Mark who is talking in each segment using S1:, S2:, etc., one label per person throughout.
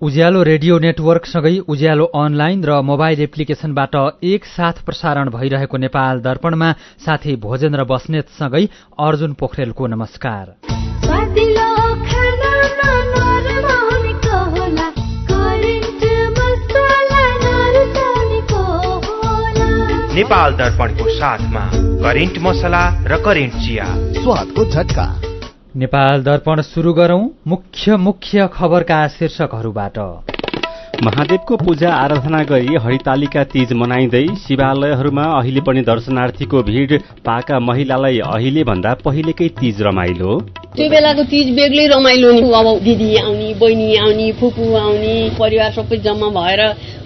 S1: उज्यालो radio नेटवर्कसँगै उज्यालो online र mobile एप्लिकेशनबाट एकसाथ प्रसारण भइरहेको नेपाल दर्पणमा साथी भोजेन्द्र बस्नेतसँगै अर्जुन पोखरेलको नमस्कार।
S2: नेपाल दर्पणको साथमा करेन्ट मसला र करेन्ट चिया,
S3: स्वादको झट्का।
S1: नेपाल दर्पण सुरु गरौं मुख्य खबरका शीर्षकहरूबाट।
S4: महादेवको पूजा आराधना गरी हरितालिका तीज मनाइँदै शिवालयहरूमा अहिले पनि दर्शनार्थीको भीड़। पाका महिलालाई अहिले भन्दा पहिलेकै तीज रमाइलो।
S5: त्यो बेलाको तीज बेग्लै रमाइलो नि। अब दिदी आउने, बहिनी आउने, फुपू आउने, परिवार सबै जम्मा भएर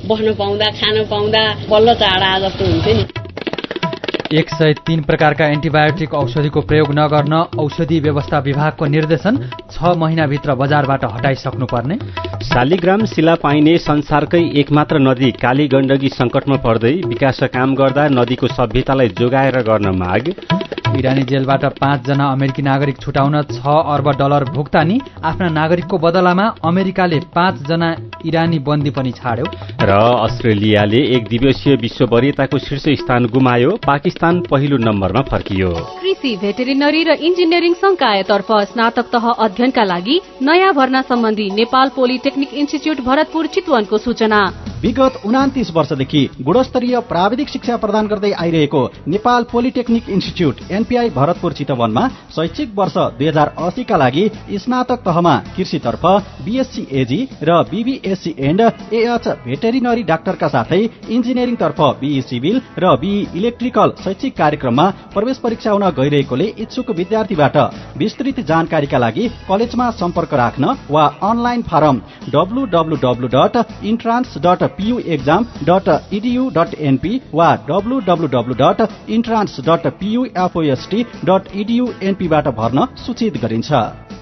S5: बस्न पाउँदा, खान पाउँदा बल्ल चाड जस्तो हुन्थ्यो नि।
S1: 103 प्रकारका एन्टिबायोटिक औषधिको प्रयोग नगर्न औषधि व्यवस्था विभागको निर्देशन। 6 महिनाभित्र बजारबाट हटाइसक्नुपर्ने।
S4: शालिग्राम शिला पाइने संसारकै एकमात्र नदी काली गण्डकी संकटमा पर्दै विकास काम गर्दा नदीको सभ्यतालाई जोगाएर गर्न माग। इरानी जेलबाट 5 जना अमेरिकी नागरिक छुटाउन $6 अर्ब भुक्तानी। आफ्ना नागरिकको बदलामा अमेरिकाले 5 जना इरानी बन्दी पनि छाड्यो। र अस्ट्रेलियाले एक दिवसीय विश्व वरियताको शीर्ष स्थान गुमायो। पाकिस्तान पहिलो नम्बरमा फर्कियो।
S6: कृषि, भेटेरिनरी र इन्जिनियरिङ संकायतर्फ स्नातक तह अध्ययनका लागि नयाँ भर्ना सम्बन्धी नेपाल पोलिटेक्निक इन्स्टिच्युट भरतपुर चितवनको सूचना।
S3: विगत 29 वर्षदेखि गुणस्तरीय प्राविधिक शिक्षा प्रदान गर्दै आइरहेको Nepal polytechnic institute NPI Bharatpur चितवनमा शैक्षिक वर्ष 2080 का लागि स्नातक तहमा कृषितर्फ बीएससी एजी र बीबीएससी एन्ड एएच भेटेरिनरी डाक्टरका साथै इन्जिनियरिङ तर्फ बीई सिभिल र बीई इलेक्ट्रिकल शैक्षिक कार्यक्रममा प्रवेश परीक्षा हुन गइरहेकोले इच्छुक विद्यार्थीबाट विस्तृत जानकारीका लागि कलेजमा सम्पर्क राख्न वा अनलाइन फारम www.entrance.puexam.edu.np वा www.entrance.pufost.edu.np बाट भर्न सूचित गरिन्छ।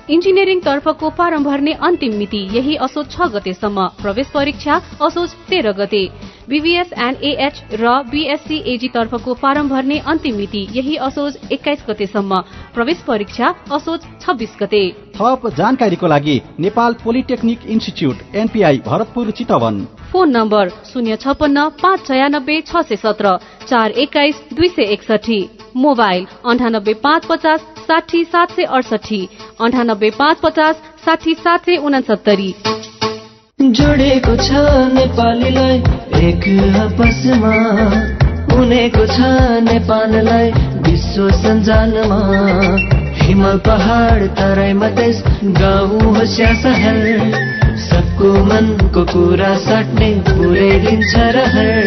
S6: इन्जिनियरिङ तर्फको फारम भर्ने अन्तिम मिति यही असोज 6 गतेसम्म। प्रवेश परीक्षा असोज 13 गते। बीबीएस एन्ड एएच र बीएससी एजी तर्फको फारम भर्ने अन्तिम मिति यही असोज 21 गतेसम्म। प्रवेश परीक्षा असोज 26 गते।
S3: थप जानकारीको लागि Nepal polytechnic institute NPI Bharatpur Chitwan.
S6: Phone number 056 596 617 421 261। Mobile 98 550 60 768 98 550 60 769।
S7: जोडेको छ नेपालीलाई एक आपसमा, उनेको छ नेपाललाई विश्व सञ्जालमा। हिमाल पहाड तराईमा देश, गाउँ होस् या सहर, सबको मनको कुरा साट्ने पुर्याइदिन्छ रहर।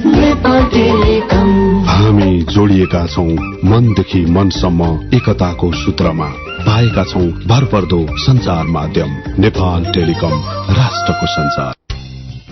S7: नेपाल टेलिकम।
S8: हामी जोडिएका छौं मनदेखि मनसम्म एकताको सूत्रमा। पाएका छौं भरपर्दो संचार माध्यम नेपाल टेलिकम, राष्ट्रको संचार।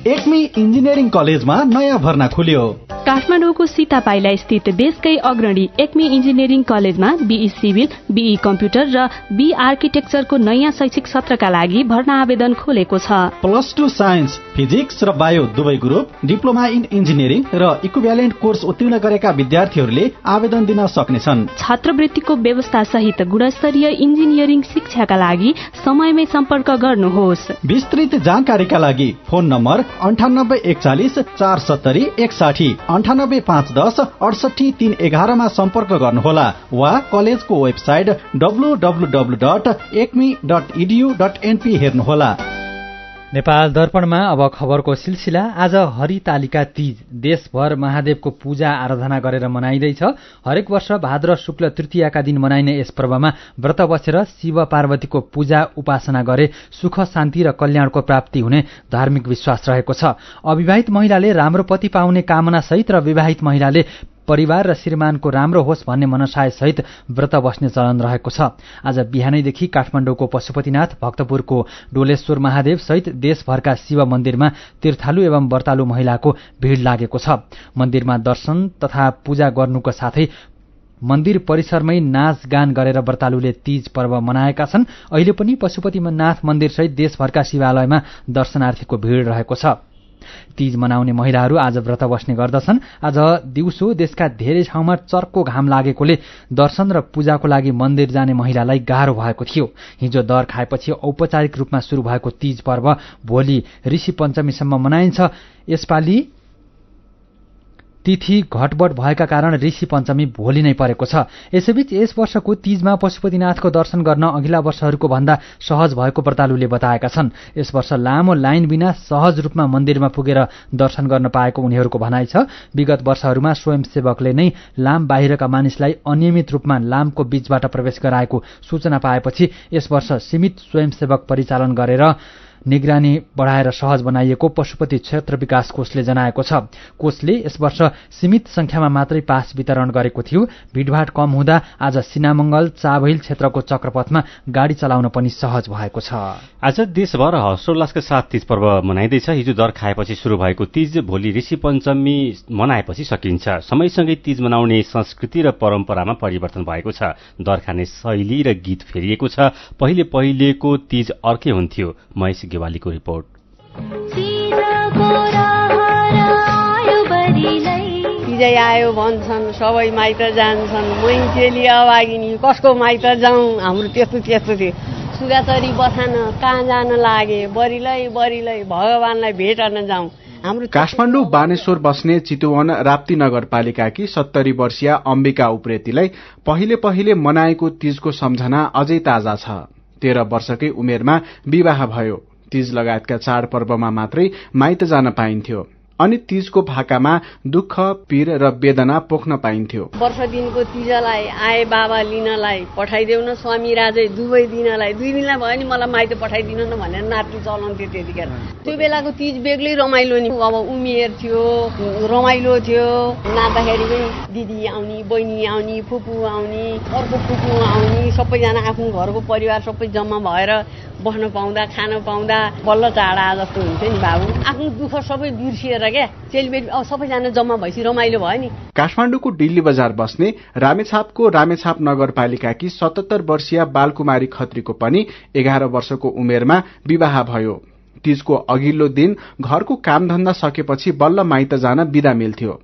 S3: एकमी इन्जिनियरिङ कलेजमा नयाँ भर्ना खुल्यो।
S9: काठमाडौँको सीतापाइला स्थित देशकै अग्रणी एकमी इन्जिनियरिङ कलेजमा बीई सिभिल, बीई कम्प्युटर र बी आर्किटेक्चरको नयाँ शैक्षिक सत्रका लागि भर्ना आवेदन खोलेको छ।
S3: +2 साइन्स, फिजिक्स र बायो दुवै ग्रुप, डिप्लोमा इन इन्जिनियरिङ र इक्विभ्यालेन्ट कोर्स उत्तीर्ण गरेका विद्यार्थीहरूले आवेदन दिन सक्नेछन्।
S9: छात्रवृत्तिको व्यवस्था सहित गुणस्तरीय इन्जिनियरिङ शिक्षाका लागि समयमै सम्पर्क गर्नुहोस्।
S3: विस्तृत जानकारीका लागि फोन नम्बर 9841 470 61, 98 510 68 311 मा सम्पर्क गर्नुहोला वा कलेजको वेबसाइट www.ekmi.edu.np हेर्नुहोला।
S1: नेपाल दर्पणमा अब खबरको सिलसिला। आज हरितालिका तीज देशभर महादेवको पूजा आराधना गरेर मनाइँदैछ। हरेक वर्ष भाद्र शुक्ल तृतीयाका दिन मनाइने यस पर्वमा व्रत बसेर शिव पार्वतीको पूजा उपासना गरे सुख शान्ति र कल्याणको प्राप्ति हुने धार्मिक विश्वास रहेको छ। अविवाहित महिलाले राम्रो पति पाउने कामना सहित र विवाहित महिलाले परिवार र श्रीमानको राम्रो होस् भन्ने मनसाय सहित व्रत बस्ने चलन रहेको छ। आज बिहानैदेखि काठमाडौँको पशुपतिनाथ, भक्तपुरको डोलेश्वर महादेव सहित देशभरका शिव मन्दिरमा तीर्थालु एवं व्रतालु महिलाको भीड़ लागेको छ। मन्दिरमा दर्शन तथा पूजा गर्नुको साथै मन्दिर परिसरमै नाचगान गरेर व्रतालुले तीज पर्व मनाएका छन्। अहिले पनि पशुपतिनाथ मन्दिर सहित देशभरका शिवालयमा दर्शनार्थीको भीड़ रहेको छ। तीज मनाउने महिलाहरू आज व्रत बस्ने गर्दछन्। आज दिउँसो देशका धेरै ठाउँमा चर्को घाम लागेकोले दर्शन र पूजाको लागि मन्दिर जाने महिलालाई गाह्रो भएको थियो। हिजो दर खाएपछि औपचारिक रूपमा सुरु भएको तीज पर्व भोलि ऋषि पञ्चमीसम्म मनाइन्छ। यसपालि तिथि घटबड भएका कारण ऋषि पञ्चमी भोलि नै परेको छ। यसैबीच यस वर्षको तीजमा पशुपतिनाथको दर्शन गर्न अघिल्ला वर्षहरूको भन्दा सहज भएको व्रतालुले बताएका छन्। यस वर्ष लामो लाइन बिना सहज रूपमा मन्दिरमा पुगेर दर्शन गर्न पाएको उनीहरूको भनाइ छ। विगत वर्षहरूमा स्वयंसेवकले नै लाम बाहिरका मानिसलाई अनियमित रूपमा लामको बीचबाट प्रवेश गराएको सूचना पाएपछि यस वर्ष सीमित स्वयंसेवक परिचालन गरेर निगरानी बढाएर सहज बनाइएको पशुपति क्षेत्र विकास कोषले जनाएको छ। कोषले यस वर्ष सीमित संख्यामा मात्रै पास वितरण गरेको थियो। भिडभाड कम हुँदा आज सिनामंगल चाबहिल क्षेत्रको चक्रपथमा गाडी चलाउन पनि सहज भएको छ।
S4: आज देशभर हर्षोल्लासका साथ तीज पर्व मनाइँदैछ। हिजो दर खाएपछि सुरु भएको तीज भोलि ऋषि पञ्चमी मनाएपछि सकिन्छ। समयसँगै तीज मनाउने संस्कृति र परम्परामा परिवर्तन भएको छ। दर खाने शैली र गीत फेरिएको छ। पहिलेको तीज अर्कै हुन्थ्यो। महेश गेवालीको रिपोर्ट।
S5: तीजै आयो भन्छन्, सबै माइत जान्छन्, मै चेली अभागिनी कसको माइत जाउँ। हाम्रो त्यस्तो थियो। सुगाचरी बसान कहाँ जान लागे, बरिलै भगवानलाई भेटन जाउँ। हाम्रो
S10: काठमाडौँ बानेश्वर बस्ने चितुवन राप्ती नगरपालिकाकी 70 वर्षीय अम्बिका उप्रेतीलाई पहिले मनाएको तीजको सम्झना अझै ताजा छ। 13 वर्षकै उमेरमा विवाह भयो। तीज लगायतका चाडपर्वमा मात्रै माइत जान पाइन्थ्यो अनि तीजको भाकामा दुःख, पीर र वेदना पोख्न पाइन्थ्यो।
S5: वर्ष दिनको तीजलाई आए बाबा लिनलाई पठाइदेऊ न स्वामी राजै दुवै दिनलाई। 2 दिनलाई भयो नि मलाई माइत पठाइदिनु न भनेर नाति चलाउँथ्यो त्यतिखेर। त्यो बेलाको तीज बेग्लै रमाइलो नि। अब उमेर थियो, रमाइलो थियो। नाच्दाखेरि पनि दिदी आउने, बहिनी आउने, फुपू आउने, अर्को फुपू आउने, सबैजना आफ्नो घरको परिवार सबै जम्मा भएर बस्न पाउँदा, खान पाउँदा बल्ल चाडा जस्तो हुन्थ्यो नि बाबु। आफ्नो दुःख सबै बिर्सिएर क्या चेलीबेटी अब सबैजना जम्मा भएपछि रमाइलो भयो नि।
S10: काठमाडौँको डिल्ली बजार बस्ने रामेछापको रामेछाप नगरपालिकाकी 77 वर्षीय बालकुमारी खत्रीको पनि 11 वर्षको उमेरमा विवाह भयो। तीजको अघिल्लो दिन घरको कामधन्दा सकेपछि बल्ल माइत जान बिदा मिल्थ्यो।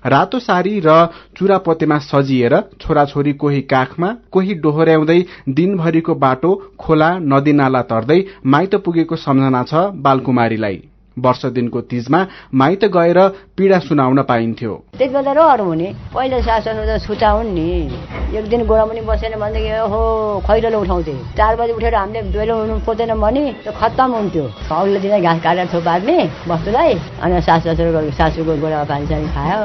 S10: रातो सारी र चुरापोतेमा सजिएर छोराछोरी कोही काखमा, कोही डोहोर्याउँदै दिनभरिको बाटो खोला नदीनाला तर्दै माइत पुगेको सम्झना छ बालकुमारीलाई। वर्ष दिनको तीजमा माइत गएर पीडा सुनाउन पाइन्थ्यो।
S11: त्यति बेला रहर हुने, पहिला शासन हुँदा छुटाउन् नि। एक दिन गोडा पनि बसेन भनेदेखि ओहो खैरो उठाउँथे। 4 बजे उठेर हामीले दुइलो हुनु पर्दैन भने त्यो खत्तम हुन्थ्यो। अघिल्लो दिन घाँस काटेर थोपार्ने बस्तुलाई अनि सासूको गोडा पानी खायो,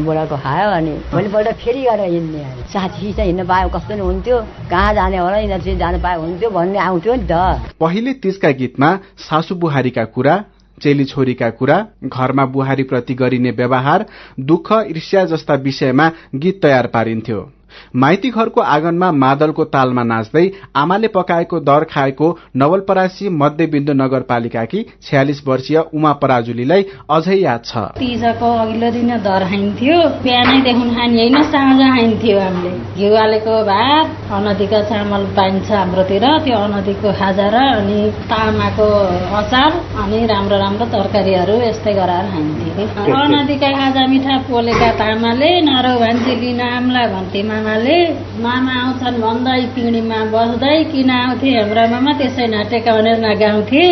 S11: बोराको खायो अनि भोलिपल्ट फेरि गएर हिँड्ने। साथी चाहिँ हिँड्न पायो कस्तो नि हुन्थ्यो, कहाँ जाने होला यिनीहरू चाहिँ जान पाए हुन्थ्यो भन्ने आउँथ्यो नि त।
S10: पहिले तीजका गीतमा सासू बुहारीका कुरा, चेली छोरीका कुरा, घरमा बुहारी प्रति गरिने व्यवहार, दुःख, ईर्ष्या जस्ता विषयमा गीत तयार पारिन्थ्यो। माइती घरको आँगनमा मादलको तालमा नाच्दै आमाले पकाएको दर खाएको नवलपरासी मध्यबिन्दु नगरपालिकाकी 46 वर्षीय उमा पराजुलीलाई अझै याद छ।
S12: तीजको अघिल्लो दिन दर खाइन्थ्यो। बिहानैदेखि खाने होइन, साँझ खाइन्थ्यो। हामीले घिउ हालेको भात, अनदीका चामल पाइन्छ हाम्रोतिर, त्यो अनदीको खाजा र अनि तामाको अचार अनि राम्रो राम्रो तरकारीहरू यस्तै गराएर खाइन्थ्यो। अनदीका खाजा मिठा पोलेका तामाले नरौ भान्जेली नामलाई भन्थे। मामा आउँछन् भन्दै पिँढीमा बस्दै किन आउँथे हाम्रा मामा, त्यसै नाटेका भनेर नगाउँथे।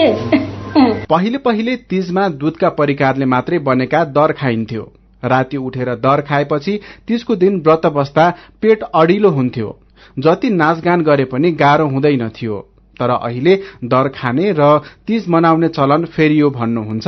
S10: पहिले तीजमा दूधका परिकारले मात्रै बनेका दर खाइन्थ्यो। राति उठेर दर खाएपछि तीजको दिन व्रत बस्दा पेट अडिलो हुन्थ्यो। जति नाचगान गरे पनि गाह्रो हुँदैन थियो। तर अहिले दर खाने र तीज मनाउने चलन फेरियो भन्नुहुन्छ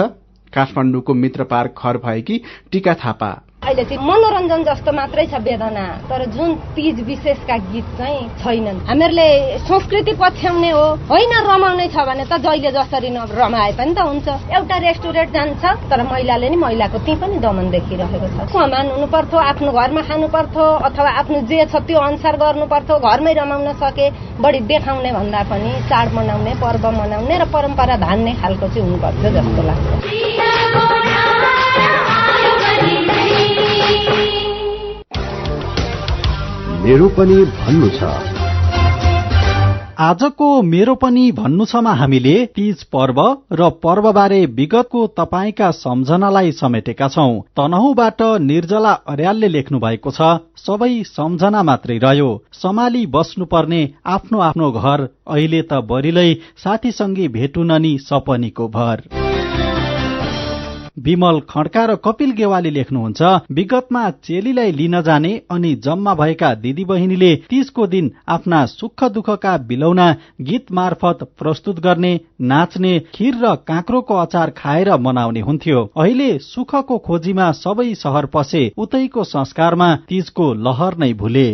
S10: काठमाडौँको मित्र पार्क खर भएकी टीका थापा।
S13: अहिले चाहिँ मनोरञ्जन जस्तो मात्रै छ वेदना, तर जुन तीज विशेषका गीत चाहिँ छैनन्। हामीहरूले संस्कृति पछ्याउने हो होइन, रमाउने छ भने त जहिले जसरी रमाए पनि त हुन्छ। एउटा रेस्टुरेन्ट जान्छ तर महिलाले नि महिलाको त्यही पनि दमन देखिरहेको छ। समान हुनु पर्थ्यो, आफ्नो घरमा खानु पर्थ्यो अथवा आफ्नो जे छ त्यो अनुसार गर्नु पर्थ्यो। घरमै रमाउन सके बढी देखाउने भन्दा पनि चाड मनाउने, पर्व मनाउने र परम्परा धान्ने खालको चाहिँ हुनु पर्थ्यो जस्तो लाग्छ।
S8: मेरो पनि भन्नु छ।
S3: आजको मेरो पनि भन्नु छमा हामीले तीज पर्व र पर्वबारे विगतको तपाईका सम्झनालाई समेटेका छौं। तनहुबाट निर्जला अर्यालले लेख्नु भएको छ, सबै सम्झना मात्रै रह्यो, सम्हाली बस्नुपर्ने आफ्नो आफ्नो घर, अहिले त बरिलै साथीसँगी भेटुन नि सपनीको भर। विमल खड्का र कपिल गेवाली लेख्नुहुन्छ, विगतमा चेलीलाई लिन जाने अनि जम्मा भएका दिदी बहिनीले तीजको दिन आफ्ना सुख दुःखका बिलौना गीत मार्फत प्रस्तुत गर्ने, नाच्ने, खीर र काँक्रोको अचार खाएर मनाउने हुन्थ्यो। अहिले सुखको खोजीमा सबै शहर पसे, उतैको संस्कारमा तीजको लहर नै भुले।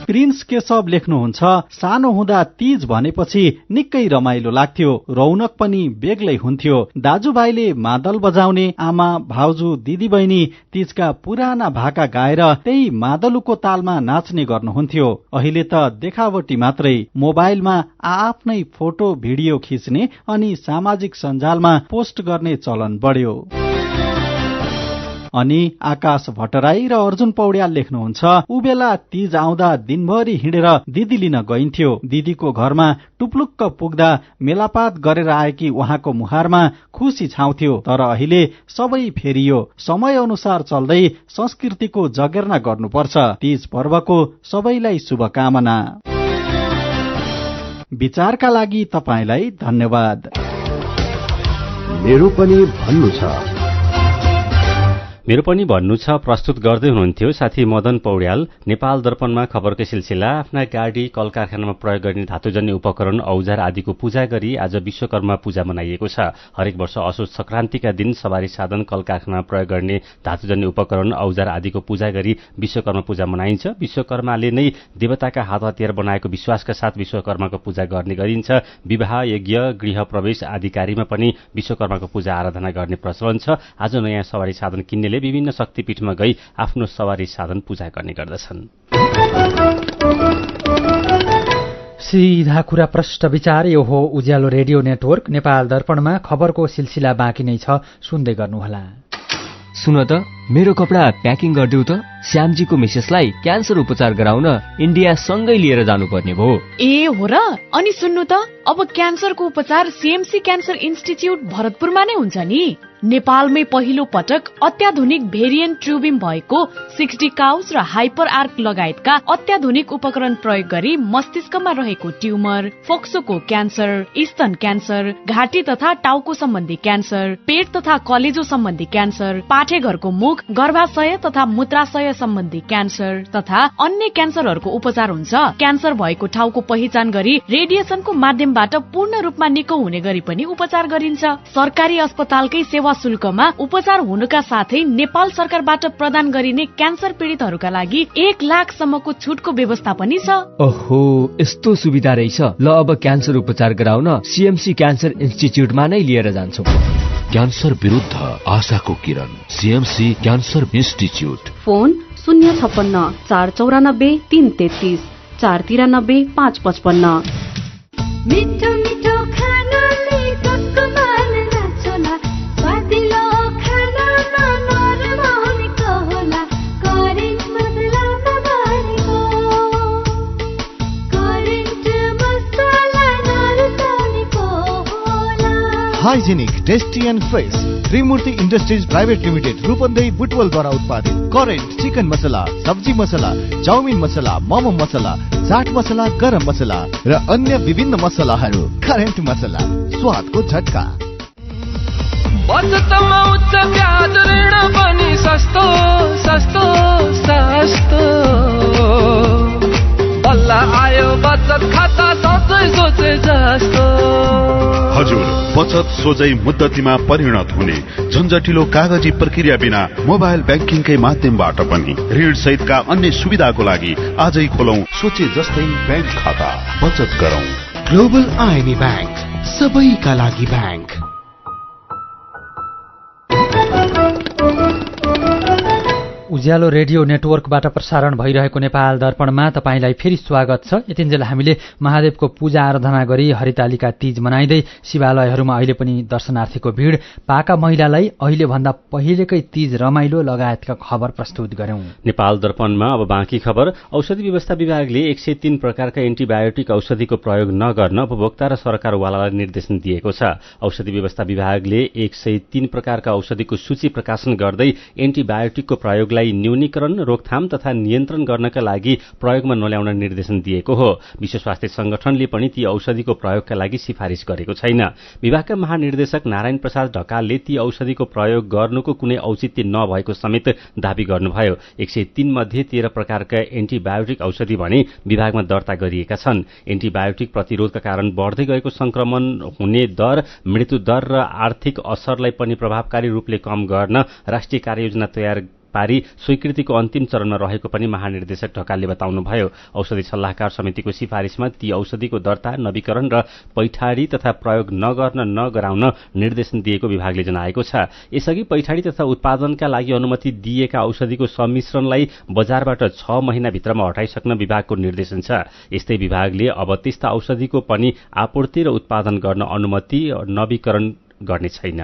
S3: प्रिन्स केशव लेख्नुहुन्छ, सानो हुँदा तीज भनेपछि निकै रमाइलो लाग्थ्यो, रौनक पनि बेग्लै हुन्थ्यो। दाजुभाइले मादल बजाउने, आमा भाउजू दिदी बहिनी तीजका पुराना भाका गाएर त्यही मादलुको तालमा नाच्ने गर्नुहुन्थ्यो। अहिले त देखावटी मात्रै, मोबाइलमा आफ्नै फोटो भिडियो खिच्ने अनि सामाजिक सञ्जालमा पोस्ट गर्ने चलन बढ्यो। अनि आकाश भट्टराई र अर्जुन पौड्याल लेख्नुहुन्छ, उबेला तीज आउँदा दिनभरि हिँडेर दिदी लिन गइन्थ्यो। दिदीको घरमा टुप्लुक्क पुग्दा मेलापात गरेर आएकी उहाँको मुहारमा खुसी छाउँथ्यो। तर अहिले सबै फेरियो, समय अनुसार चल्दै संस्कृतिको जगेर्ना गर्नुपर्छ। तीज पर्वको सबैलाई शुभकामना। विचारका लागि तपाईलाई धन्यवाद।
S8: मेरो पनि भन्नु छ।
S4: मेरो पनि भन्नु छ प्रस्तुत गर्दै हुनुहुन्थ्यो साथी मदन पौड्याल। नेपाल दर्पणमा खबरको सिलसिला। आफ्ना गाडी कल कारखानामा प्रयोग गर्ने धातुजन्य उपकरण औजार आदिको पूजा गरी आज विश्वकर्मा पूजा मनाइएको छ। हरेक वर्ष असोज संक्रान्तिका दिन सवारी साधन कल कारखानामा प्रयोग गर्ने धातुजन्य उपकरण औजार आदिको पूजा गरी विश्वकर्मा पूजा मनाइन्छ। विश्वकर्माले नै देवताका हात हतियार बनाएको विश्वासका साथ विश्वकर्माको पूजा गर्ने गरिन्छ। विवाह, यज्ञ, गृह प्रवेश आदि कार्यमा पनि विश्वकर्माको पूजा आराधना गर्ने प्रचलन छ। आज नयाँ सवारी साधन किन्नेले विभिन्न शक्तिपीठमा गई आफ्नो सवारी साधन पूजा गर्ने गर्दछन्।
S1: सीधा कुरा प्रष्ट विचार, यो हो उज्यालो रेडियो नेटवर्क। नेपाल दर्पणमा खबरको सिलसिला बाँकी नै छ, सुन्दै गर्नुहोला।
S14: सुन त, मेरो कपडा प्याकिङ गरिदेऊ त। श्यामजीको मिसेसलाई क्यान्सर उपचार गराउन इन्डिया सँगै लिएर जानुपर्ने भयो।
S15: ए हो र? अनि सुन्नु त, अब क्यान्सरको उपचार सीएमसी क्यान्सर इन्स्टिच्युट भरतपुरमा नै हुन्छ नि। नेपालमै पहिलो पटक अत्याधुनिक भेरिएन्ट ट्युबिम भएको 60 काउस र हाइपर आर्क लगायतका अत्याधुनिक उपकरण प्रयोग गरी मस्तिष्कमा रहेको ट्युमर, फोक्सोको क्यान्सर, स्तन क्यान्सर, घाँटी तथा टाउको सम्बन्धी क्यान्सर, पेट तथा कलेजो सम्बन्धी क्यान्सर, पाठेघरको मुख, गर्भाशय तथा मूत्राशय सम्बन्धी क्यान्सर तथा अन्य क्यान्सरहरूको उपचार हुन्छ। क्यान्सर भएको ठाउँको पहिचान गरी रेडिएसनको माध्यमबाट पूर्ण रूपमा निको हुने गरी पनि उपचार गरिन्छ। सरकारी अस्पतालकै सेवा शुल्कमा उपचार हुनुका साथै नेपाल सरकारबाट प्रदान गरिने क्यान्सर पीडितहरूका लागि 1 लाखसम्मको छुटको व्यवस्था पनि छ।
S14: ओहो, यस्तो सुविधा रहेछ। ल, अब क्यान्सर उपचार गराउन सीएमसी क्यान्सर इन्स्टिच्युटमा नै लिएर जान्छौ।
S8: क्यान्सर विरुद्ध आशाको किरण, सीएमसी क्यान्सर इन्स्टिच्युट।
S6: फोन 056 494 333 493 555।
S16: मिठो मिठो खानाले कमान नाचोला, स्वादिलो खानामा नरमाउनेको होला, करेन्ट मसलामा भरेको, करेन्ट मसला नरुसाउनेको होला।
S17: Hygienic, tasty and fresh Trimurti industries private limited Rupandehi बुटवलद्वारा उत्पादित करेन्ट चिकन मसला, सब्जी मसला, चाउमिन मसला, मोमो मसला, चाट मसला, गरम मसला र अन्य विभिन्न मसलाहरू। करेन्ट मसला, स्वादको झट्का।
S18: बचतमा उच्च ब्याज ऋण पनि सस्तो सस्तो सस्तो, बल्ल आयो बचत खाता सोचे जस्तो।
S8: हजुर, बचत सोझै मुद्दतीमा परिणत हुने झन्झटिलो कागजी प्रक्रिया बिना मोबाइल ब्याङ्किङकै माध्यमबाट पनि ऋण सहितका अन्य सुविधाको लागि आजै खोलौं सोचे जस्तै ब्याङ्क खाता। बचत गरौं।
S17: ग्लोबल आइएमई ब्याङ्क, सबैका लागि ब्याङ्क।
S1: उज्यालो रेडियो नेटवर्कबाट प्रसारण भइरहेको नेपाल दर्पणमा तपाईंलाई फेरि स्वागत छ। यतिन्जेल हामीले महादेवको पूजा आराधना गरी हरितालिका तीज मनाइँदै शिवालयहरूमा अहिले पनि दर्शनार्थीको भिड, पाका महिलालाई अहिलेभन्दा पहिलेकै तीज रमाइलो लगायतका खबर प्रस्तुत गर्यौं।
S4: नेपाल दर्पणमा अब बाँकी खबर। औषधि व्यवस्था विभागले 103 प्रकारका एन्टिबायोटिक औषधिको प्रयोग नगर्न उपभोक्ता र सरकारवालालाई निर्देशन दिएको छ। औषधि व्यवस्था विभागले 103 प्रकारका औषधिको सूची प्रकाशन गर्दै एन्टिबायोटिकको प्रयोगलाई न्यूनीकरण, रोकथाम तथा नियन्त्रण गर्नका लागि प्रयोगमा नल्याउन निर्देशन दिएको हो। विश्व स्वास्थ्य संगठनले पनि ती औषधिको प्रयोगका लागि सिफारिस गरेको छैन। विभागका महानिर्देशक नारायण प्रसाद ढकालले ती औषधिको प्रयोग गर्नुको कुनै औचित्य नभएको समेत दावी गर्नुभयो। 103 मध्ये 13 प्रकारका एन्टिबायोटिक औषधि भने विभागमा दर्ता गरिएका छन्। एन्टिबायोटिक प्रतिरोधका कारण बढ्दै गएको संक्रमण हुने दर, मृत्यु दर र आर्थिक असरलाई पनि प्रभावकारी रूपले कम गर्न राष्ट्रिय कार्ययोजना तयार पारी स्वीकृतिको अन्तिम चरणमा रहेको पनि महानिर्देशक ढकालले बताउनुभयो। औषधि सल्लाहकार समितिको सिफारिसमा ती औषधिको दर्ता, नवीकरण र पैठाडी तथा प्रयोग नगराउन निर्देशन दिएको विभागले जनाएको छ। यसअघि पैठाडी तथा उत्पादनका लागि अनुमति दिएका औषधिको सम्मिश्रणलाई बजारबाट 6 महिनाभित्रमा हटाइसक्न विभागको निर्देशन छ। यस्तै विभागले अब त्यस्ता औषधिको पनि आपूर्ति र उत्पादन गर्न अनुमति नवीकरण गर्ने छैन।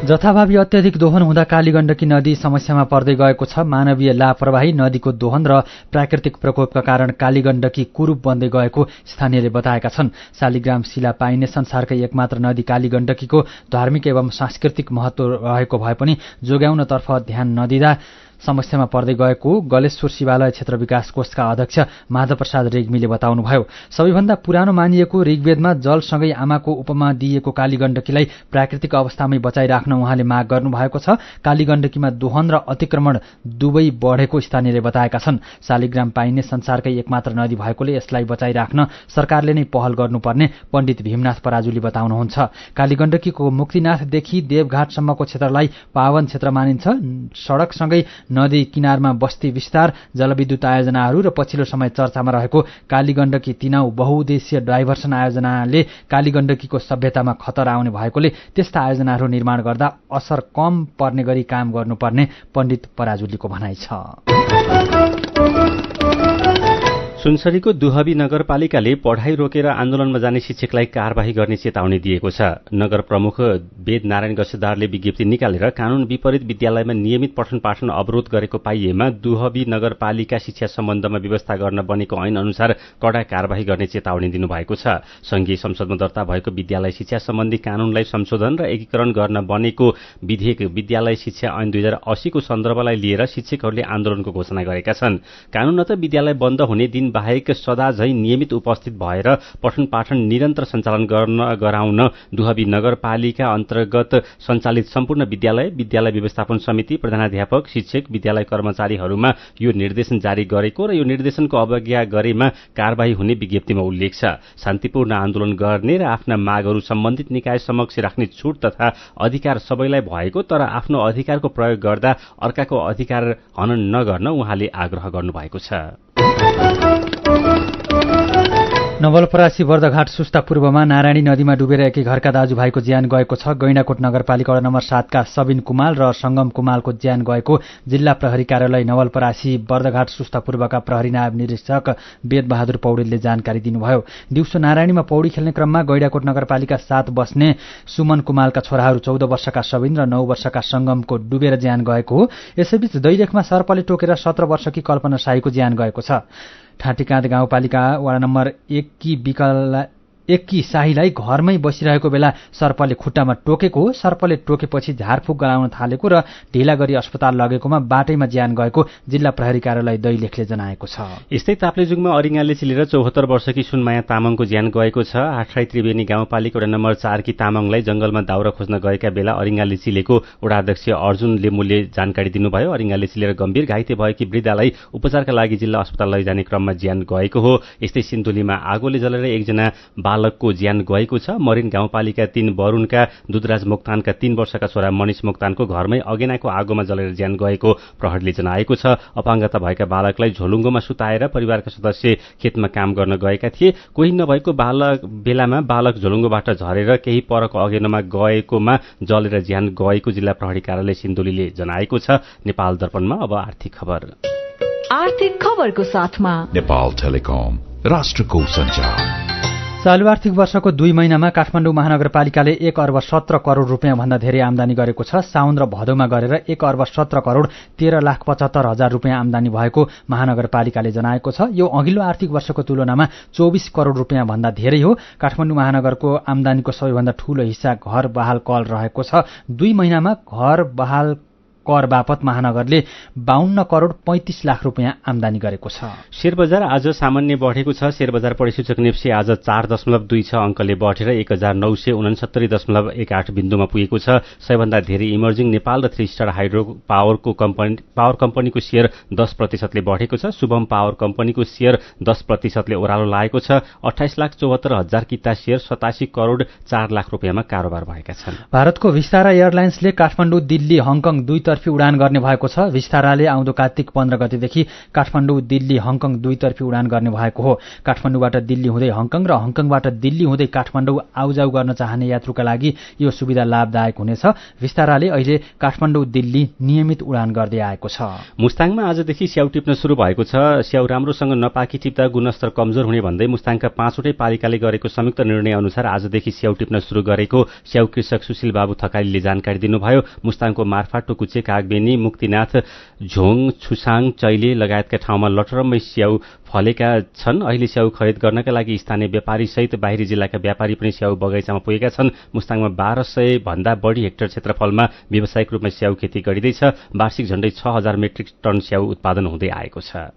S1: जथाभावी अत्याधिक दोहन हुँदा कालीगण्डकी नदी समस्यामा पर्दै गएको छ। मानवीय लापरवाही, नदीको दोहन र प्राकृतिक प्रकोपका कारण कालीगण्डकी कुरूप बन्दै गएको स्थानीयले बताएका छन्। शालिग्राम शिला पाइने संसारकै एकमात्र नदी कालीगण्डकीको धार्मिक एवं सांस्कृतिक महत्व रहेको भए पनि जोगाउनतर्फ ध्यान नदिँदा समस्यामा पर्दै गएको गलेश्वर शिवालय क्षेत्र विकास कोषका अध्यक्ष माधव प्रसाद रेग्मीले बताउनुभयो। सबैभन्दा पुरानो मानिएको ऋग्वेदमा जलसँगै आमाको उपमा दिइएको कालीगण्डकीलाई प्राकृतिक अवस्थामै बचाइराख्न उहाँले माग गर्नुभएको छ। कालीगण्डकीमा दोहन र अतिक्रमण दुवै बढेको स्थानीयले बताएका छन्। शालिग्राम पाइने संसारकै एकमात्र नदी भएकोले यसलाई बचाइराख्न सरकारले नै पहल गर्नुपर्ने पण्डित भीमनाथ पराजुली बताउनुहुन्छ। कालीगण्डकीको मुक्तिनाथदेखि देवघाटसम्मको क्षेत्रलाई पावन क्षेत्र मानिन्छ। सड़कसँगै नदी किनारमा बस्ती विस्तार, जलविद्युत आयोजनाहरू र पछिल्लो समय चर्चामा रहेको कालीगण्डकी तिनाउ बहुउद्देश्य डाइभर्सन आयोजनाले कालीगण्डकीको सभ्यतामा खतरा आउने भएकोले त्यस्ता आयोजनाहरू निर्माण गर्दा असर कम पर्ने गरी काम गर्नुपर्ने पण्डित पराजुलीको भनाइ छ।
S4: सुनसरीको दुहबी नगरपालिकाले पढ़ाई रोकेर आन्दोलनमा जाने शिक्षकलाई कार्यवाही गर्ने चेतावनी दिएको छ। नगर प्रमुख वेद नारायण गसेदारले विज्ञप्ति निकालेर कानून विपरीत विद्यालयमा नियमित पठन पाठन अवरोध गरेको पाइएमा दुहबी नगरपालिका शिक्षा सम्बन्धमा व्यवस्था गर्न बनेको ऐन अनुसार कड़ा कार्यवाही गर्ने चेतावनी दिनुभएको छ। संघीय संसदमा दर्ता भएको विद्यालय शिक्षा सम्बन्धी कानूनलाई संशोधन र एकीकरण गर्न बनेको विधेयक विद्यालय शिक्षा ऐन 2080 को सन्दर्भलाई लिएर शिक्षकहरूले आन्दोलनको घोषणा गरेका छन्। कानून त विद्यालय बन्द हुने दिन बाहेक सदा झै नियमित उपस्थित भएर पठन पाठन निरन्तर सञ्चालन गराउन दुहबी नगरपालिका अन्तर्गत सञ्चालित सम्पूर्ण विद्यालय, विद्यालय व्यवस्थापन समिति, प्रधानाध्यापक, शिक्षक, विद्यालय कर्मचारीहरूमा यो निर्देशन जारी गरेको र यो निर्देशनको अवज्ञा गरेमा कार्यवाही हुने विज्ञप्तिमा उल्लेख छ। शान्तिपूर्ण आन्दोलन गर्ने र आफ्ना मागहरू सम्बन्धित निकाय समक्ष राख्ने छुट तथा अधिकार सबैलाई भएको, तर आफ्नो अधिकारको प्रयोग गर्दा अर्काको अधिकार हनन नगर्न उहाँले आग्रह गर्नुभएको छ।
S1: नवलपरासी बर्दघाट सुस्ता पूर्वमा नारायणी नदीमा डुबेर एकै घरका दाजुभाइको ज्यान गएको छ। गैंडाकोट नगरपालिका वडा नम्बर 7 का सबिन कुमाल र संगम कुमालको ज्यान गएको जिल्ला प्रहरी कार्यालय नवलपरासी बर्दघाट सुस्ता पूर्वका प्रहरी नायब निरीक्षक वेदबहादुर पौडेलले जानकारी दिनुभयो। दिउँसो नारायणीमा पौडी खेल्ने क्रममा गैंडाकोट नगरपालिका 7 बस्ने सुमन कुमालका छोराहरू 14 वर्षका सबिन र 9 वर्षका संगमको डुबेर ज्यान गएको हो। यसैबीच दैलेखमा सर्पले टोकेर 17 वर्षकी कल्पना शाहीको ज्यान गएको छ। ठाटीकाँध गाउँपालिका वडा नम्बर 1 की शाहीलाई घरमै बसिरहेको बेला सर्पले खुट्टामा टोकेको हो। सर्पले टोकेपछि झारफुक गराउन थालेको र ढिला गरी अस्पताल लगेकोमा बाटैमा ज्यान गएको जिल्ला प्रहरी कार्यालय दैलेखले जनाएको छ।
S4: यस्तै ताप्लेजुङमा अरिङ्गाले चिलेर 74 वर्षकी सुनमाया तामाङको ज्यान गएको छ। आठराई त्रिवेणी गाउँपालिका वडा नम्बर 4 की तामाङलाई जंगलमा दाउरा खोज्न गएका बेला अरिङ्गाले चिलेको वडा अध्यक्ष अर्जुन लेमुले जानकारी दिनुभयो। अरिङ्गाले चिलेर गम्भीर घाइते भएकी वृद्धालाई उपचारका लागि जिल्ला अस्पताल लैजाने क्रममा ज्यान गएको हो। यस्तै सिन्धुलीमा आगोले जलेर एकजना बालकको ज्यान गएको छ। मरिन गाउँपालिका 3 बरुणका दुधराज मोक्तानका 3 वर्षका छोरा मनिष मोक्तानको घरमै अगेनाको आगोमा जलेर ज्यान गएको प्रहरीले जनाएको छ। अपाङ्गता भएका बालकलाई झोलुङ्गोमा सुताएर परिवारका सदस्य खेतमा काम गर्न गएका थिए। कोही नभएको बेलामा बालक झोलुङ्गोबाट झरेर केही परको अगेनामा गएकोमा जलेर ज्यान गएको जिल्ला प्रहरी कार्यालय सिन्धुलीले जनाएको छ। नेपाल दर्पणमा अब आर्थिक खबर।
S19: आर्थिक खबरको साथमा
S20: नेपाल टेलिकम राष्ट्रको सञ्चार।
S1: चालु आर्थिक वर्षको 2 महिनामा काठमाडौँ महानगरपालिकाले 1 अर्ब 17 करोड़ रुपियाँ भन्दा धेरै आमदानी गरेको छ। साउन र भदौमा गरेर 1 अर्ब 17 करोड़ 13,75,000 रुपियाँ आमदानी भएको महानगरपालिकाले जनाएको छ। यो अघिल्लो आर्थिक वर्षको तुलनामा 24 करोड़ रुपियाँ भन्दा धेरै हो। काठमाडौँ महानगरको आमदानीको सबैभन्दा ठूलो हिस्सा घर बहाल कर रहेको छ। 2 महिनामा घर बहाल कर बापत महानगरले 52 करोड़ 35 लाख रुपियाँ आमदानी गरेको छ।
S4: शेयर बजार आज सामान्य बढेको छ। शेयर बजार परिसूचक नेप्से आज 4.26 अङ्कले बढेर 1969.18 बिन्दुमा पुगेको छ। सबैभन्दा धेरै इमर्जिङ नेपाल र 3 स्टार हाइड्रो पावर कम्पनीको शेयर 10% बढेको छ। शुभम पावर कम्पनीको शेयर 10% ओह्रालो लागेको छ। 28,74,000 किता शेयर 87 करोड़ 4 लाख रुपियाँमा कारोबार भएका छन्।
S1: भारतको विस्तारा एयरलाइन्सले काठमाडौँ दिल्ली हङकङ दुईतर्फी उडान गर्ने भएको छ। विस्ताराले आउँदो कार्तिक 15 गतेदेखि काठमाडौँ दिल्ली हङकङ दुईतर्फी उडान गर्ने भएको हो। काठमाडौँबाट दिल्ली हुँदै हङकङ र हङकङबाट दिल्ली हुँदै काठमाडौँ आउजाउ गर्न चाहने यात्रुका लागि यो सुविधा लाभदायक हुनेछ। विस्ताराले अहिले काठमाडौँ दिल्ली नियमित उडान गर्दै आएको छ।
S4: मुस्ताङमा आजदेखि स्याउ टिप्न सुरु भएको छ। स्याउ राम्रोसँग नपाकी टिप्दा गुणस्तर कमजोर हुने भन्दै मुस्ताङका 5वटै पालिकाले गरेको संयुक्त निर्णय अनुसार आजदेखि स्याउ टिप्न सुरु गरेको स्याउ कृषक सुशील बाबु थकालीले जानकारी दिनुभयो। मुस्ताङको मार्फाटो कुचे कागबेनी मुक्तिनाथ झोङ छुसाङ चैले लगायतका ठाउँमा लटरम्मै स्याउ फलेका छन्। अहिले स्याउ खरिद गर्नका लागि स्थानीय व्यापारी सहित बाहिरी जिल्लाका व्यापारी पनि स्याउ बगैँचामा पुगेका छन्। मुस्ताङमा 1200 भन्दा बढी हेक्टर क्षेत्रफलमा व्यावसायिक रूपमा स्याउ खेती गरिँदैछ। वार्षिक झण्डै 6000 मेट्रिक टन स्याउ उत्पादन हुँदै आएको छ।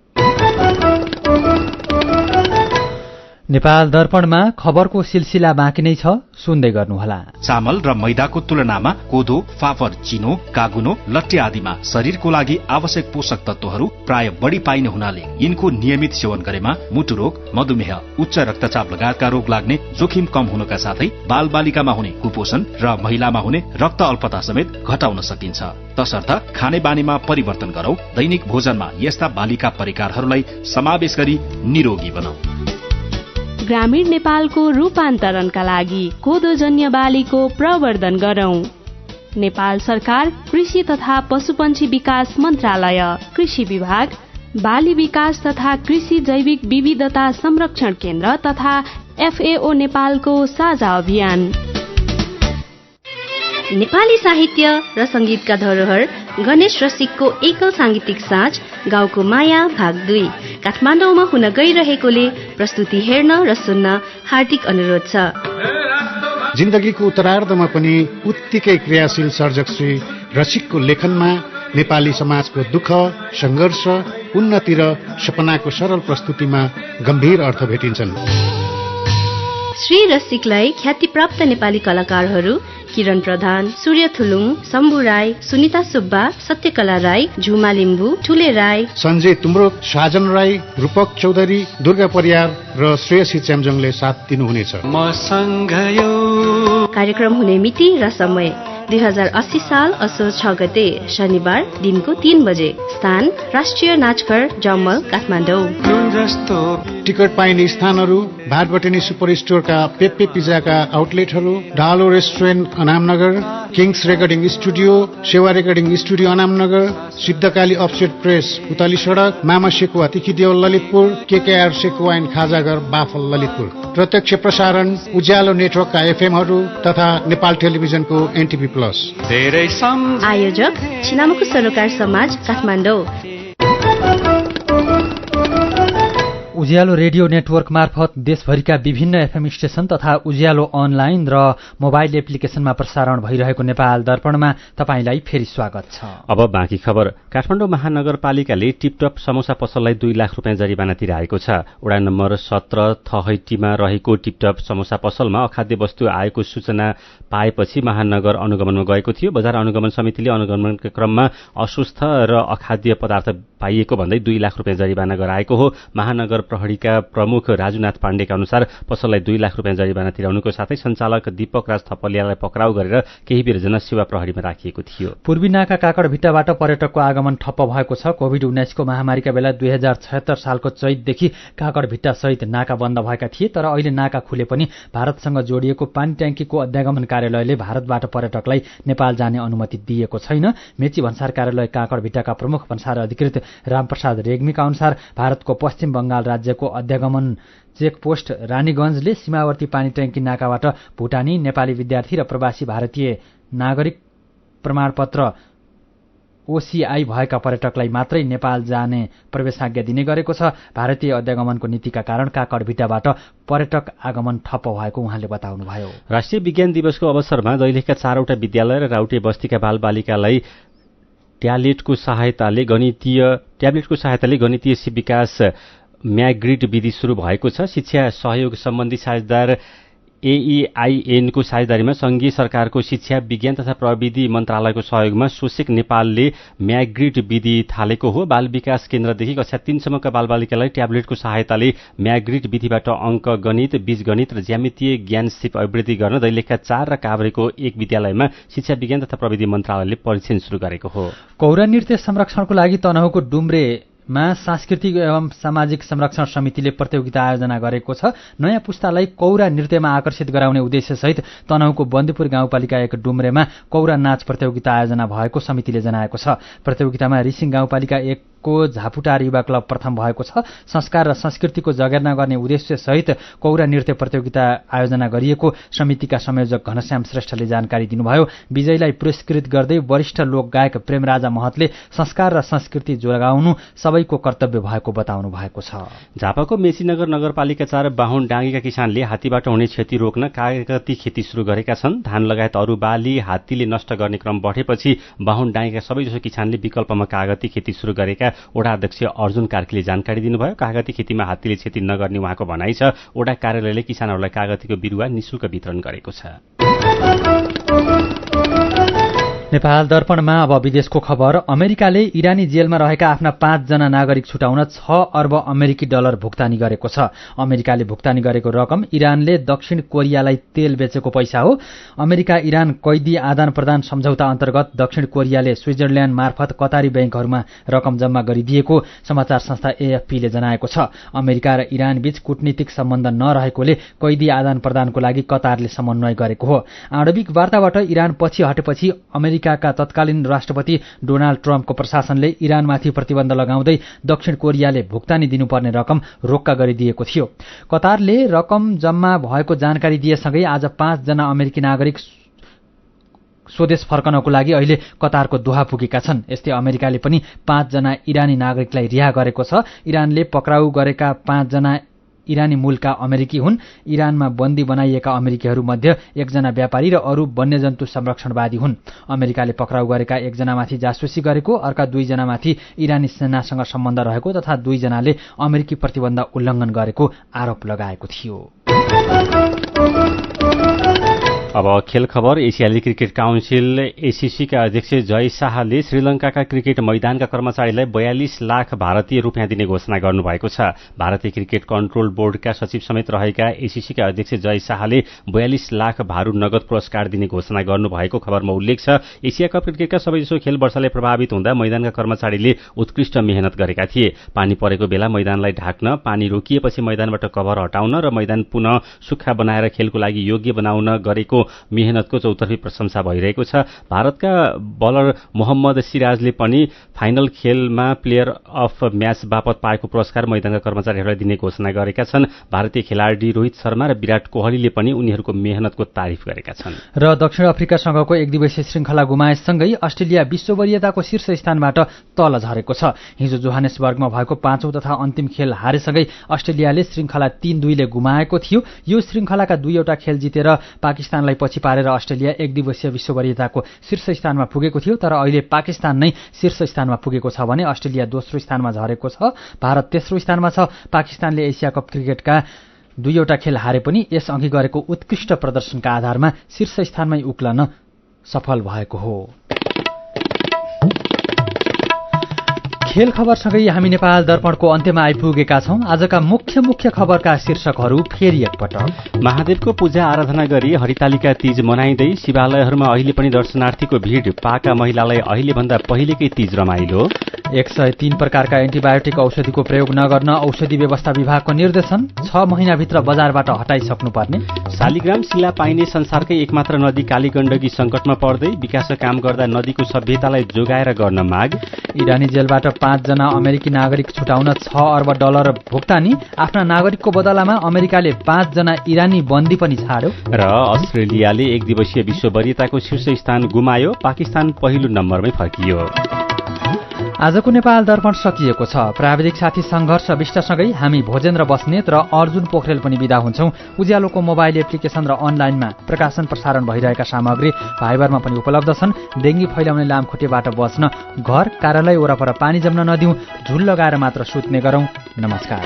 S1: नेपाल दर्पणमा खबरको सिलसिला बाँकी नै छ, सुन्दै गर्नुहोला।
S21: चामल र मैदाको तुलनामा कोदो, फापर, चिनो, कागुनो, लट्टे आदिमा शरीरको लागि आवश्यक पोषक तत्वहरू प्राय बढी पाइने हुनाले यिनको नियमित सेवन गरेमा मुटु रोग, मधुमेह, उच्च रक्तचाप लगायतका रोग लाग्ने जोखिम कम हुनका साथै बालबालिकामा हुने कुपोषण र महिलामा हुने रक्त अल्पता समेत घटाउन सकिन्छ। तसर्थ खाने बानीमा परिवर्तन गरौं। दैनिक भोजनमा यस्ता बालिका परिकारहरूलाई समावेश गरी निरोगी बनाऊ।
S9: ग्रामीण नेपालको रूपान्तरणका लागि कोदोजन्य बालीको प्रवर्धन गरौं। नेपाल सरकार कृषि तथा पशुपन्छी विकास मन्त्रालय, कृषि विभाग, बाली विकास तथा कृषि जैविक विविधता संरक्षण केन्द्र तथा FAO नेपालको साझा अभियान।
S22: नेपाली साहित्य र संगीतका धरोहर गणेश रसिकको एकल सांगीतिक साँझ गाउँको माया भाग 2 काठमाडौँमा हुन गइरहेकोले प्रस्तुति हेर्न र सुन्न हार्दिक अनुरोध छ।
S23: जिन्दगीको उत्तरार्धमा पनि उत्तिकै क्रियाशील सर्जक श्री रसिकको लेखनमा नेपाली समाजको दुःख, संघर्ष, उन्नति र सपनाको सरल प्रस्तुतिमा गम्भीर अर्थ भेटिन्छन्।
S22: श्री रसिकलाई ख्यातिप्राप्त नेपाली कलाकारहरू किरण प्रधान, सूर्य थुलुङ, शम्भु राई, सुनिता सुब्बा, सत्यकला राई, झुमा लिम्बू, ठुले राई,
S23: सञ्जय तुम्रोक, साजन राई, रूपक चौधरी, दुर्गा परियार र श्रेयसी च्याम्जङले साथ दिनुहुनेछ।
S22: कार्यक्रम हुने मिति र समय 2080 साल असोज 6 गते शनिबार दिनको 3 बजे। स्थान राष्ट्रिय नाचघर जमल काठमाडौँ।
S23: टिकट पाइने स्थानहरू भाटबटेनी सुपर स्टोरका पेप्पे पिज्जाका आउटलेटहरू, Dalo restaurant Anamnagar, kings recording studio, Sewa recording studio Anamnagar, Siddhakali offset press Utali सडक, मामा सेकुवा तिखिदेव ललितपुर, KKR सेकुवा एन्ड खाजागर बाफल ललितपुर। प्रत्यक्ष प्रसारण उज्यालो नेटवर्कका FM-हरू तथा नेपाल टेलिभिजनको NTV+।
S22: आयोजक छिनामखु सरोकार समाज काठमाडौँ।
S1: उज्यालो रेडियो नेटवर्क मार्फत देशभरिका विभिन्न FM स्टेशन तथा उज्यालो अनलाइन र मोबाइल एप्लिकेशनमा प्रसारण भइरहेको नेपाल दर्पणमा तपाईंलाई फेरि स्वागत छ।
S4: अब बाँकी खबर। काठमाडौँ महानगरपालिकाले टिपटप समोसा पसललाई 2 लाख रुपियाँ जरिवाना तिराएको छ। वडा नम्बर 17 थहैटीमा रहेको टिपटप समोसा पसलमा अखाद्य वस्तु आएको सूचना पाएपछि महानगर अनुगमनमा गएको थियो। बजार अनुगमन समितिले अनुगमनका क्रममा अस्वस्थ र अखाद्य पदार्थ पाइएको भन्दै 2 लाख रुपियाँ जरिवाना गराएको हो। महानगर प्रहरीका प्रमुख राजुनाथ पाण्डेका अनुसार पसललाई 2 लाख रुपियाँ जरिवाना तिराउनुको साथै सञ्चालक दीपक राज थपलियालाई पक्राउ गरेर केही बेर जनसेवा प्रहरीमा राखिएको थियो।
S1: पूर्वी नाका काकडभिट्टाबाट पर्यटकको आगमन ठप्प भएको छ। कोभिड-19 को महामारीका बेला 2076 सालको चैतदेखि काकडभिट्टा सहित नाका बन्द भएका थिए, तर अहिले नाका खुले पनि भारतसँग जोडिएको पानी ट्याङ्कीको अध्यागमन कार्यालयले भारतबाट पर्यटकलाई नेपाल जाने अनुमति दिएको छैन। मेची भन्सार कार्यालय काकडभिट्टाका प्रमुख भन्सार अधिकृत रामप्रसाद रेग्मीका अनुसार भारतको पश्चिम बंगाल राज्यको अध्यागमन चेकपोस्ट रानीगञ्जले सीमावर्ती पानी ट्याङ्की नाकाबाट भुटानी, नेपाली विद्यार्थी र प्रवासी भारतीय नागरिक प्रमाणपत्र OCI भएका पर्यटकलाई मात्रै नेपाल जाने प्रवेशाज्ञा दिने गरेको छ। भारतीय अध्यागमनको नीतिका कारण काकडभिट्टाबाट पर्यटक आगमन ठप्प भएको उहाँले बताउनुभयो।
S4: राष्ट्रिय विज्ञान दिवसको अवसरमा दैलेखका 4वटा विद्यालय र राउटे बस्तीका बालबालिकालाई ट्याब्लेटको सहायताले गणितीय विकास म्याग्रिड विधि शुरू भएको छ। शिक्षा सहयोग सम्बन्धी साझेदार AEIN को साझेदारीमा संघीय सरकारको शिक्षा विज्ञान तथा प्रविधि मन्त्रालयको सहयोगमा सोसेक नेपालले म्याग्रिड विधि थालेको हो। बाल विकास केन्द्रदेखि कक्षा 3 सम्मका बालबालिकालाई ट्याब्लेटको सहायताले म्याग्रिड विधिबाट अङ्क गणित, बीजगणित र ज्यामितीय ज्ञान सिप अभिवृद्धि गर्न दैलेखका 4 र काभ्रेको 1 विद्यालयमा शिक्षा विज्ञान तथा प्रविधि मन्त्रालयले परीक्षण शुरू गरेको हो।
S1: कौरा नृत्य संरक्षणको लागि तनहुँको डुम्रेमा सांस्कृतिक एवं सामाजिक संरक्षण समितिले प्रतियोगिता आयोजना गरेको छ। नयाँ पुस्तालाई कौरा नृत्यमा आकर्षित गराउने उद्देश्यसहित तनहुँको बन्दीपुर गाउँपालिका 1 डुम्रेमा कौरा नाच प्रतियोगिता आयोजना भएको समितिले जनाएको छ। प्रतियोगितामा रिसिङ गाउँपालिका 1 को झापुटार युवा क्लब प्रथम भएको छ। संस्कार र संस्कृतिको जगेर्ना गर्ने उद्देश्यसहित कौरा नृत्य प्रतियोगिता आयोजना गरिएको समितिका संयोजक घनश्याम श्रेष्ठले जानकारी दिनुभयो। विजयीलाई पुरस्कृत गर्दै वरिष्ठ लोकगायक प्रेमराजा महतले संस्कार र संस्कृति जोगाउनु सबैको कर्तव्य भएको बताउनु भएको छ।
S4: झापाको मेचीनगर नगरपालिका 4 बाहुन डाँगीका किसानले हात्तीबाट हुने क्षति रोक्न कागती खेती शुरू गरेका छन्। धान लगायत अरू बाली हात्तीले नष्ट गर्ने क्रम बढेपछि बाहुन डाँगीका सबैजसो किसानले विकल्पमा कागती खेती शुरू गरेका ओडा अध्यक्ष अर्जुन कार्कीले जानकारी दिनुभयो। कागती खेतीमा हात्तीले क्षति नगर्ने उहाँको भनाइ छ। ओडा कार्यालयले किसानहरूलाई कागतीको बिरुवा निशुल्क वितरण गरेको छ।
S1: नेपाल दर्पणमा अब विदेशको खबर। अमेरिकाले इरानी जेलमा रहेका आफ्ना 5 जना नागरिक छुटाउन 6 अर्ब अमेरिकी डलर भुक्तानी गरेको छ। अमेरिकाले भुक्तानी गरेको रकम इरानले दक्षिण कोरियालाई तेल बेचेको पैसा हो। अमेरिका इरान कैदी आदान प्रदान सम्झौता अन्तर्गत दक्षिण कोरियाले स्विजरल्याण्ड मार्फत कतारी ब्याङ्कहरूमा रकम जम्मा गरिदिएको समाचार संस्था AFP ले जनाएको छ। अमेरिका र इरान बीच कूटनीतिक सम्बन्ध नरहेकोले कैदी आदान प्रदानको लागि कतारले समन्वय गरेको हो। आणविक वार्ताबाट इरान पछि हटेपछि अमेरिकाका तत्कालीन राष्ट्रपति डोनाल्ड ट्रम्पको प्रशासनले इरानमाथि प्रतिबन्ध लगाउँदै दक्षिण कोरियाले भुक्तानी दिनुपर्ने रकम रोक्का गरिदिएको थियो। कतारले रकम जम्मा भएको जानकारी दिएसँगै आज 5 जना अमेरिकी नागरिक स्वदेश फर्कनको लागि अहिले कतारको दोहा पुगेका छन्। यस्तै अमेरिकाले पनि 5 जना इरानी नागरिकलाई रिहा गरेको छ। इरानले पक्राउ गरेका 5 जना इरानी मूलका अमेरिकी हुन्। इरानमा बन्दी बनाइएका अमेरिकीहरू मध्ये 1 जना व्यापारी र अरू वन्यजन्तु संरक्षणवादी हुन्। अमेरिकाले पक्राउ गरेका 1 जनामाथि जासुसी गरेको, अर्का 2 जनामाथि इरानी सेनासँग सम्बन्ध रहेको तथा 2 जनाले अमेरिकी प्रतिबन्ध उल्लङ्घन गरेको आरोप लगाएको थियो।
S4: अब खेल खबर। एसियाली क्रिकेट काउन्सिल ACC का अध्यक्ष जय शाहले श्रीलंकाका क्रिकेट मैदानका कर्मचारीलाई 42 लाख भारतीय रुपियाँ दिने घोषणा गर्नुभएको छ। भारतीय क्रिकेट कन्ट्रोल बोर्डका सचिव समेत रहेका ACC का अध्यक्ष जय शाहले 42 लाख भारु नगद पुरस्कार दिने घोषणा गर्नुभएको खबरमा उल्लेख छ। एसिया कप क्रिकेटका सबैजसो खेल वर्षले प्रभावित हुँदा मैदानका कर्मचारीले उत्कृष्ट मेहनत गरेका थिए। पानी परेको बेला मैदानलाई ढाक्न, पानी रोकिएपछि मैदानबाट कभर हटाउन र मैदान पुनः सुक्खा बनाएर खेलको लागि योग्य बनाउन गरेको मेहनतको चौतर्फी प्रशंसा भइरहेको छ। भारतका बलर मोहम्मद सिराजले पनि फाइनल खेलमा प्लेयर अफ म्याच बापत पाएको पुरस्कार मैदानका कर्मचारीहरूलाई दिने घोषणा गरेका छन्। भारतीय खेलाडी रोहित शर्मा र विराट कोहलीले पनि उनीहरूको मेहनतको तारिफ गरेका छन्।
S1: र दक्षिण अफ्रिकासँगको एक दिवसीय श्रृङ्खला गुमाएसँगै अस्ट्रेलिया विश्व वरियताको शीर्ष स्थानबाट तल झरेको छ। हिजो जोहानेसबर्गमा भएको 5औं तथा अन्तिम खेल हारेसँगै अस्ट्रेलियाले श्रृङ्खला 3-2 ले गुमाएको थियो। यो श्रृङ्खलाका 2वटा खेल जितेर पाकिस्तानलाई पछि पारेर अस्ट्रेलिया एक दिवसीय विश्व वरियताको शीर्ष स्थानमा पुगेको थियो। तर अहिले पाकिस्तान नै शीर्ष स्थानमा पुगेको छ भने अस्ट्रेलिया दोस्रो स्थानमा झरेको छ। भारत तेस्रो स्थानमा छ। पाकिस्तानले एसिया कप क्रिकेटका 2वटा खेल हारे पनि यसअघि गरेको उत्कृष्ट प्रदर्शनका आधारमा शीर्ष स्थानमै उक्लन सफल भएको हो। खेल खबरसँगै हामी नेपाल दर्पणको अन्त्यमा आइपुगेका छौं। आजका मुख्य खबरका शीर्षकहरू फेरि एकपटक।
S4: महादेवको पूजा आराधना गरी हरितालिका तीज मनाइँदै शिवालयहरूमा अहिले पनि दर्शनार्थीको भीड़। पाका महिलालाई अहिले भन्दा पहिलेकै तीज रमाइलो। 103 प्रकारका एन्टिबायोटिक औषधिको प्रयोग नगर्न औषधि व्यवस्था विभागको निर्देशन। 6 महिनाभित्र बजारबाट हटाइसक्नुपर्ने। शालिग्राम शिला पाइने संसारकै एकमात्र नदी कालीगण्डकी संकटमा पर्दै विकासका काम गर्दा नदीको सभ्यतालाई जोगाएर गर्न माग।
S1: इरानी जेलबाट 5 जना अमेरिकी नागरिक छुटाउन $6 अर्ब भुक्तानी। आफ्ना नागरिकको बदलामा अमेरिकाले 5 जना इरानी बन्दी पनि छाड्यो।
S4: र अस्ट्रेलियाले एक दिवसीय विश्व वरियताको शीर्ष स्थान गुमायो। पाकिस्तान पहिलो नम्बरमै फर्कियो।
S1: आजको नेपाल दर्पण सकिएको छ। प्राविधिक साथी संघर्ष विष्टसँगै हामी भोजेन्द्र बस्नेत र अर्जुन पोखरेल पनि बिदा हुन्छौं। उज्यालोको मोबाइल एप्लिकेशन र अनलाइनमा प्रकाशन प्रसारण भइरहेका सामग्री भाइबरमा पनि उपलब्ध छन्। डेंगी फैलाउने लामखुट्टेबाट बच्न घर कार्यालय वरपर पानी जम्न नदिउँ। झुल लगाएर मात्र सुत्ने गरौं। नमस्कार।